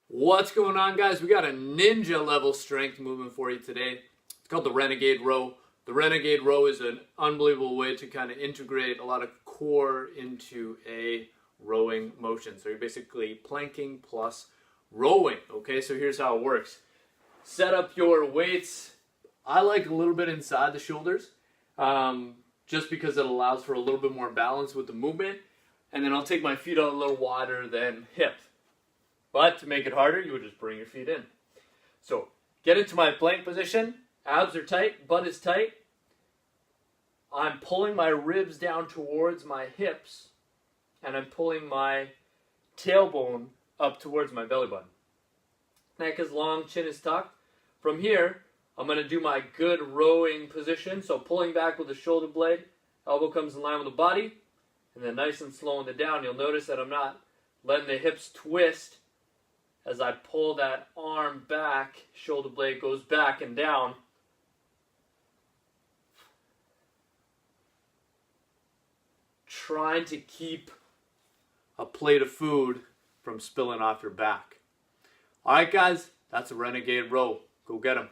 What's going on, guys? We got a ninja level strength movement for you today. It's called the Renegade row. The Renegade row is an unbelievable way to kind of integrate a lot of core into a rowing motion. So you're basically planking plus rowing. Okay, so here's how it works. Set up your weights. I like a little bit inside the shoulders, just because it allows for a little bit more balance with the movement. And then I'll take my feet out a little wider than hip. But to make it harder, you would just bring your feet in. So get into my plank position. Abs are tight, butt is tight. I'm pulling my ribs down towards my hips, and I'm pulling my tailbone up towards my belly button. Neck is long, chin is tucked. From here, I'm going to do my good rowing position. So pulling back with the shoulder blade, elbow comes in line with the body, and then nice and slowing it down. You'll notice that I'm not letting the hips twist. As I pull that arm back, shoulder blade goes back and down. Trying to keep a plate of food from spilling off your back. Alright guys, that's a Renegade row. Go get 'em.